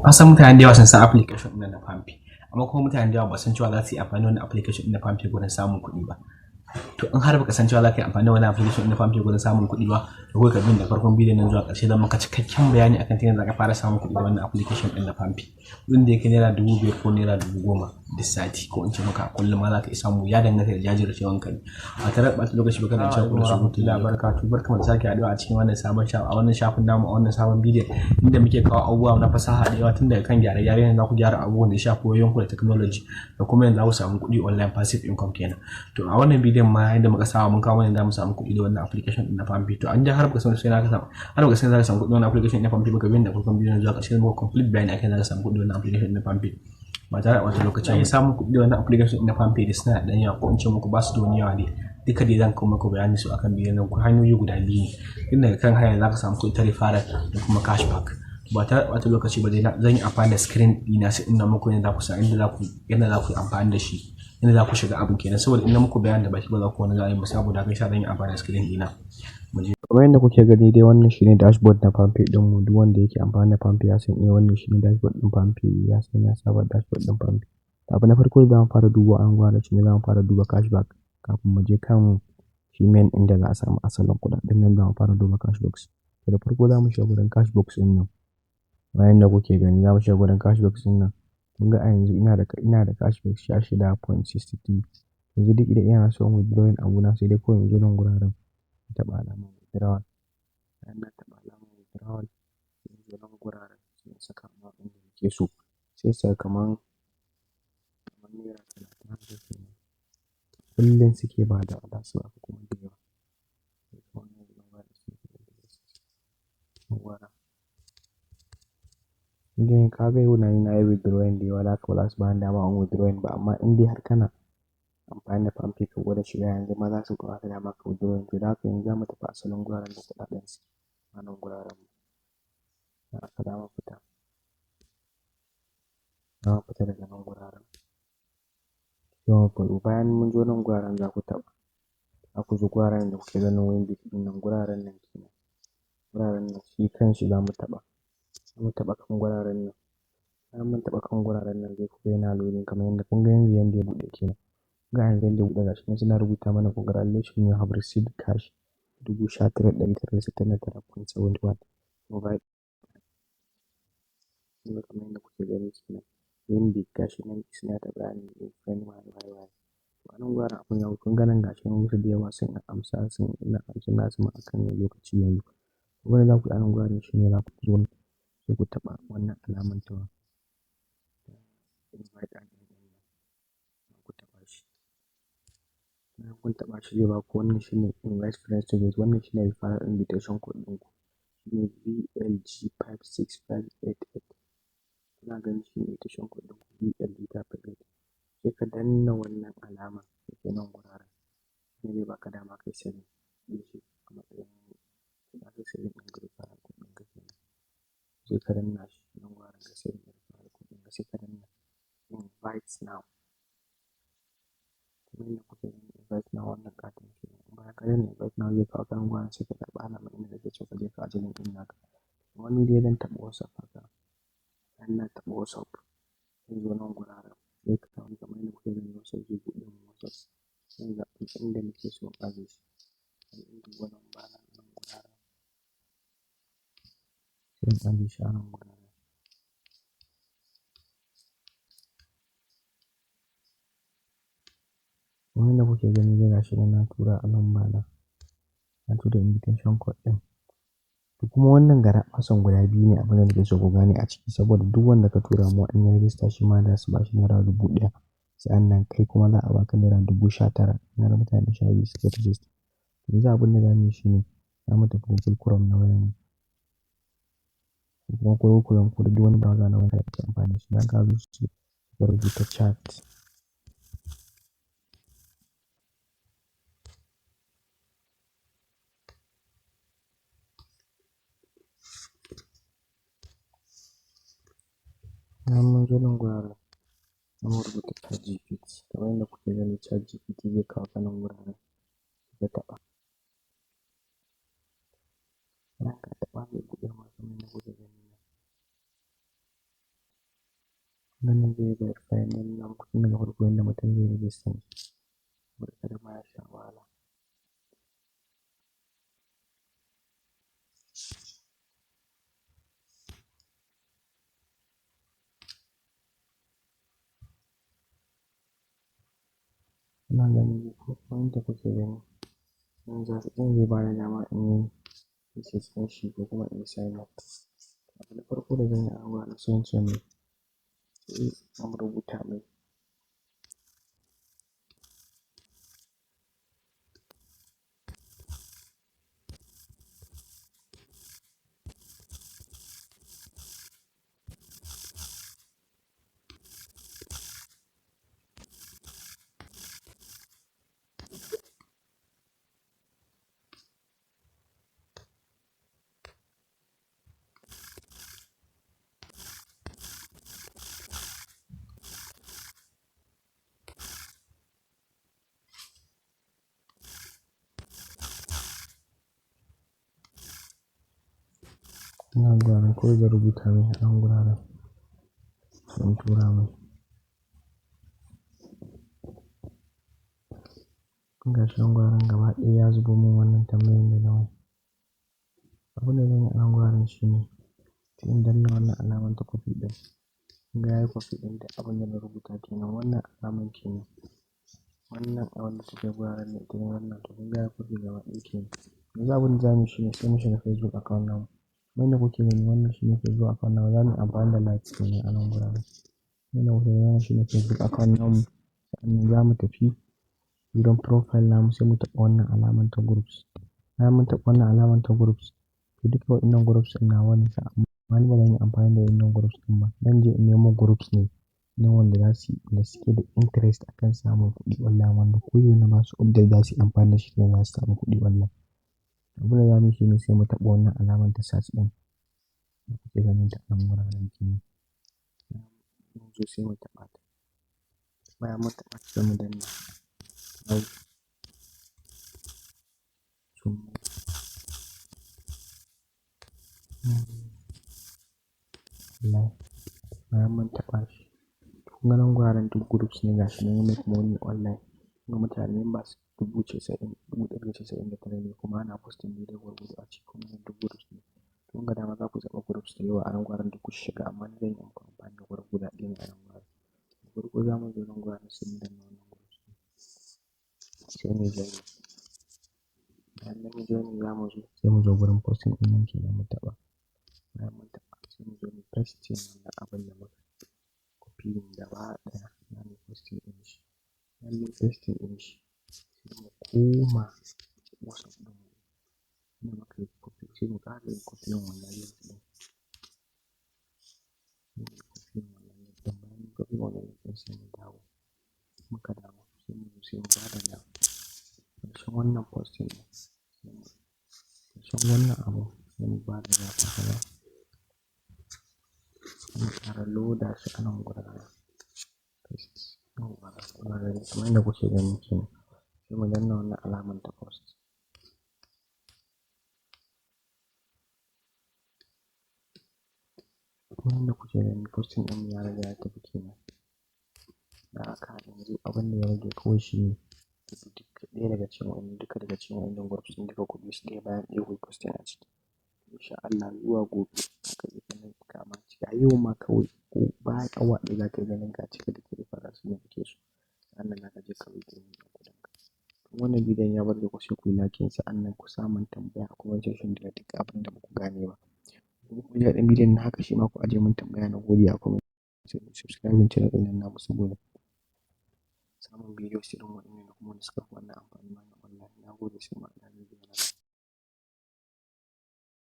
An san mutane da yawa sun san application ɗin na Palmpay, amma kuma mutane da yawa ba san cewa za su yi amfani da wannan application ɗin na Palmpay gurin samun kuɗi ba. To in har baka san cewa za ka yi amfani da wannan application ɗin na Palmpay gurin samun kuɗi ba, to kawai ka bi da farkon bidiyon nan zuwa ƙarshe don maka cikakken bayani akan ta yadda za ka fara samun kuɗi da wannan application ɗin na Palmpay. Kuɗin da yake naira 5,000 ko naira 10,000 duk sati, ko in ce maka kullum ma za ka iya samu, ya danganta da jajircewan ka ne. A tare da ɓata lokaci ba kana cewa kuma su labarkatu, barka mu sake haɗuwa a cikin wannan sabon a wannan shafin namu, a wannan sabon bidiyon inda muke kawo abubuwa na fasaha da yawa, tun daga kan gyare-gyare yadda za ku gyara abubuwan da ya shafi wayoyinku da technology, da kuma yadda za ku samu kuɗi online, passive income kenan. To a wannan bidiyon ma yadda muka saba mun kawo yadda za mu samu kuɗi da wannan application ɗin na Palmpay. To an ji har baka san sai na ka samu, har baka san za ka samu kuɗi da wannan application ɗin na Palmpay ba, ka bi da farkon bidiyon zuwa ƙarshe muka complete bayani akan za ka samu kuɗi da wannan application ɗin na Palmpay. Ba tare da wata lokaci ba, samun kuɗi da wannan application ɗin na Palmpay da suna da yawa, ko in ce muku ba su da wani yawa ne. Duka dai zan kawo muku bayani su akan bidiyon nan, ku hanyoyi guda biyu ne. Tun daga kan hanyar za ka samu kuɗi ta referral da kuma cashback. Ba tare da wata lokaci ba dai zan yi amfani da screen ɗina sai ina muku yadda za ku san yadda za ku yi amfani da shi, yadda za ku shiga abin kenan, saboda ina muku bayani da baki ba za ku wani gane ba, saboda haka yasa zan yi amfani da screen ɗina. Kamar yadda kuke gani dai wannan shine dashboard na Palmpay ɗinmu. Duk wanda yake amfani da Palmpay ya san wannan shine dashboard ɗin Palmpay, ya san ya saba dashboard ɗin Palmpay. Abu na farko da za mu fara duba an gwada shi ne za mu fara duba cashback kafin mu je kan shi main inda za a samu asalin kuɗaɗen nan, za mu fara duba cashbacks. Da farko za mu shiga gurin cashbacks ɗin nan. Bayan da kuke gani za mu shiga gurin cashbacks ɗin nan. Kun ga a yanzu ina da cashback 16.63. Yanzu duk idan ina so in withdrawing abuna sai dai kawai in zo nan guraren taɓa alamar withdrawal. Bayan na taɓa alamar withdrawal sai in zo nan guraren sai in saka amount ɗin da nake so. Sai saka kamar naira 30 haka kenan. Kullum suke ba da ala su haka kuma da yawa. Sai kawai na zo nan guraren. Indai ka ga yau na yi withdrawing da yawa, haka ba za su bani dama in withdrawing ba, amma in dai har kana amfani da Palmpay ka gwada shiga yanzu ma za su baka dama ka withdrawing. To da haka yanzu za mu tafi asalin guraren da kuɗaɗen su, a nan guraren mu. Da haka za mu fita. Za mu fita daga nan guraren. Bayan mun zo nan guraren za ku taɓa. Za ku zo guraren da kuke ganin Windix ɗin nan, guraren nan kenan. Guraren nan shi kanshi za mu taɓa. Za mu taɓa kan guraren nan. Bayan mun taɓa kan guraren nan zai kuga yana loading kamar yadda kun ga yanzu yanda ya buɗe kenan. Ga yanzu yanda ya buɗe gashi nan suna rubuta mana congratulations you have received cash 19,969.71. Mobile. Kun ga kamar yadda kuke gani kenan. Windix gashi nan suna ta bayani friend waye. To a nan guraren abun ya kun ga nan gashi nan wasu da yawa sun amsa nasu ma akan lokaci yanzu. Abin da za ku yi a nan guraren shine za ku zo sai ku taɓa wannan alamar ta invite and end nan. Za ku taɓa shi. Bayan kun taɓa shi zai ba ku wannan shine invite friends to get, wannan shine referral invitation code ɗinku. Shine VLG56588. Kuna ganin shi invitation code ɗinku VLG558. Sai ka danna wannan alamar da ke nan guraren. Shine zai baka dama kai saving ɗin shi a matsayin za ka saving ɗin referral code ɗinka kenan. Sai ka danna shi nan guraren ka saving ɗin referral code ɗinka, sai ka danna invite now. Kamar yadda kuke gani invite now wannan katin kenan. Bayan ka danna invite now zai kawo ka nan guraren sai ka taɓa alamar inda kake so ka je ka ajiye link ɗin naka. Wani dai zan taɓa WhatsApp haka. Bayan na taɓa WhatsApp zan zo nan guraren sai ka kawo kamar yadda kuke gani WhatsApp zai buɗe min WhatsApp. Zan zaɓi inda nake so in ajiye shi. Sai in duba lamba na nan guraren. Sai in ajiye shi a nan guraren. Kamar yadda kuke gani dai gashi nan na tura a lamba na. Na tura invitation code ɗin. To kuma wannan garaɓasan guda biyu ne abin da nake so ku gane a ciki, saboda duk wanda ka tura ma in ya register shi ma za su ba shi naira 1,000. Sa'annan kai kuma za a baka naira 19,000 in har mutane 12 suka register. Yanzu abin da za mu yi shi ne za mu tafi Google Chrome na wayar mu. Kuma Google Chrome ko duk wani browser na wayar da kake amfani da shi. Idan ka zo sai ka rubuta chat. Bayan mun zo nan guraren za mu rubuta ChatGPT. Kamar yadda kuke gani ChatGPT zai kawo ka nan guraren ka taɓa. Bayan ka taɓa zai buɗe ma kamar yadda kuke gani nan. Wannan zai verify na nuna muku tun daga farko yadda mutum zai rijista ne. Saboda kada ma ya sha wahala. Ina ganin ko wanda kuke gani in zai bani dama in yi research ɗin shi ko kuma in yi sign up. Abu na farko da zan yi a wurin sai in ce mai sai an rubuta mai. Ina zuwa nan kawai zan rubuta mai a nan guraren sai in tura mai. Kun ga shi nan guraren gaba ɗaya ya zubo min wannan tambayoyin da na mai. Abin da zan yi a nan guraren shi ne sai in danna wannan alamar ta copy ɗin. Kun ga yayi copy ɗin da abin da na rubuta kenan wannan alamar kenan. Wannan abin da take guraren ne ita ne wannan to kun ga yayi copy gaba ɗaya kenan. Yanzu abin da za mu yi shi ne sai mu shiga Facebook account namu. Kamar yadda kuke gani wannan shi ne Facebook account namu. Za mu yi amfani da light kenan a nan guraren. Kamar yadda kuke gani wannan shi ne Facebook account namu. Sa'annan za mu tafi wurin profile namu sai mu taɓa wannan alamar ta groups. Bayan mun taɓa wannan alamar ta groups to duka waɗannan groups ɗin nawa ne amma ni ba zan yi amfani da waɗannan groups ɗin ba. Zan je in nemo groups ne na wanda da suke da interest akan samun kuɗi online wanda ko yau na ba su update za su yi amfani da shi don za su samu kuɗi online. Abin da za mu yi shi ne sai mu taɓa wannan alamar ta search ɗin da kuke ganin ta a nan guraren kenan. Mun zo sai mu taɓa ta. Bayan mun taɓa ta sai mu danna now. Bayan mun taɓa shi kun ga nan guraren duk groups ne gashi nan make money online. Kun ga mutane members 99,099 ne kuma ana posting daidai gwargwado a ciki kuma duk groups ne. Kun ga dama za ku zaɓa groups da yawa a nan guraren duk ku shiga amma ni zan yi amfani da group guda ɗaya ne a nan guraren. Da farko za mu zo nan guraren sai mu danna wannan groups ɗin sai mu join. Bayan mun join za mu zo sai mu zo gurin posting ɗin nan kenan mu taɓa. Bayan mun taɓa sai mu zo mu paste wannan abin da muka copy gaba ɗaya za mu posting ɗin shi. Bayan mun pasting ɗin shi sai mu koma WhatsApp ɗin mu. Inda muka yi copy sai mu ƙara yin copy wannan link ɗin. Sai mu copy wannan link ɗin bayan mun copy wannan link ɗin sai mu dawo. Muka dawo sai mu zo sai mu bada nan. Ƙarshen wannan posting ɗin sai mu ƙarshen wannan abu sai mu bada nan haka. Mu ƙara loda shi a nan guraren. Paste nan guraren kamar yadda kuke gani kenan. Sai mu danna wannan alamar ta post. Kamar yadda kuke gani posting ɗin ya riga ya tafi kenan. Da haka yanzu abin da ya rage kawai shi ne duka ɗaya daga cikin waɗannan groups ɗin duka ku bi su ɗaya bayan ɗaya ku yi posting a ciki. Insha Allah zuwa gobe zaka iya ganin kama ciki. A yau ma kawai ko bayan awa ɗaya za ka yi ganin ka cika da ke fara su ne kake so. Sa'annan za ka je ka withdraw kuɗin ka. Wannan bidiyon ya burge ku sai ku yi like sa'annan ku sa mun tambaya a comment section da duk abin da ba ku gane ba. In kun ji daɗin bidiyon na haka shi ma ku ajiye mun tambaya na gode a comment section. Subscribe channel ɗin nan namu saboda samun bidiyo irin waɗannan da kuma wanda suka fi wannan amfani wannan online. Na gode sai mu haɗu a bidiyo na gaba.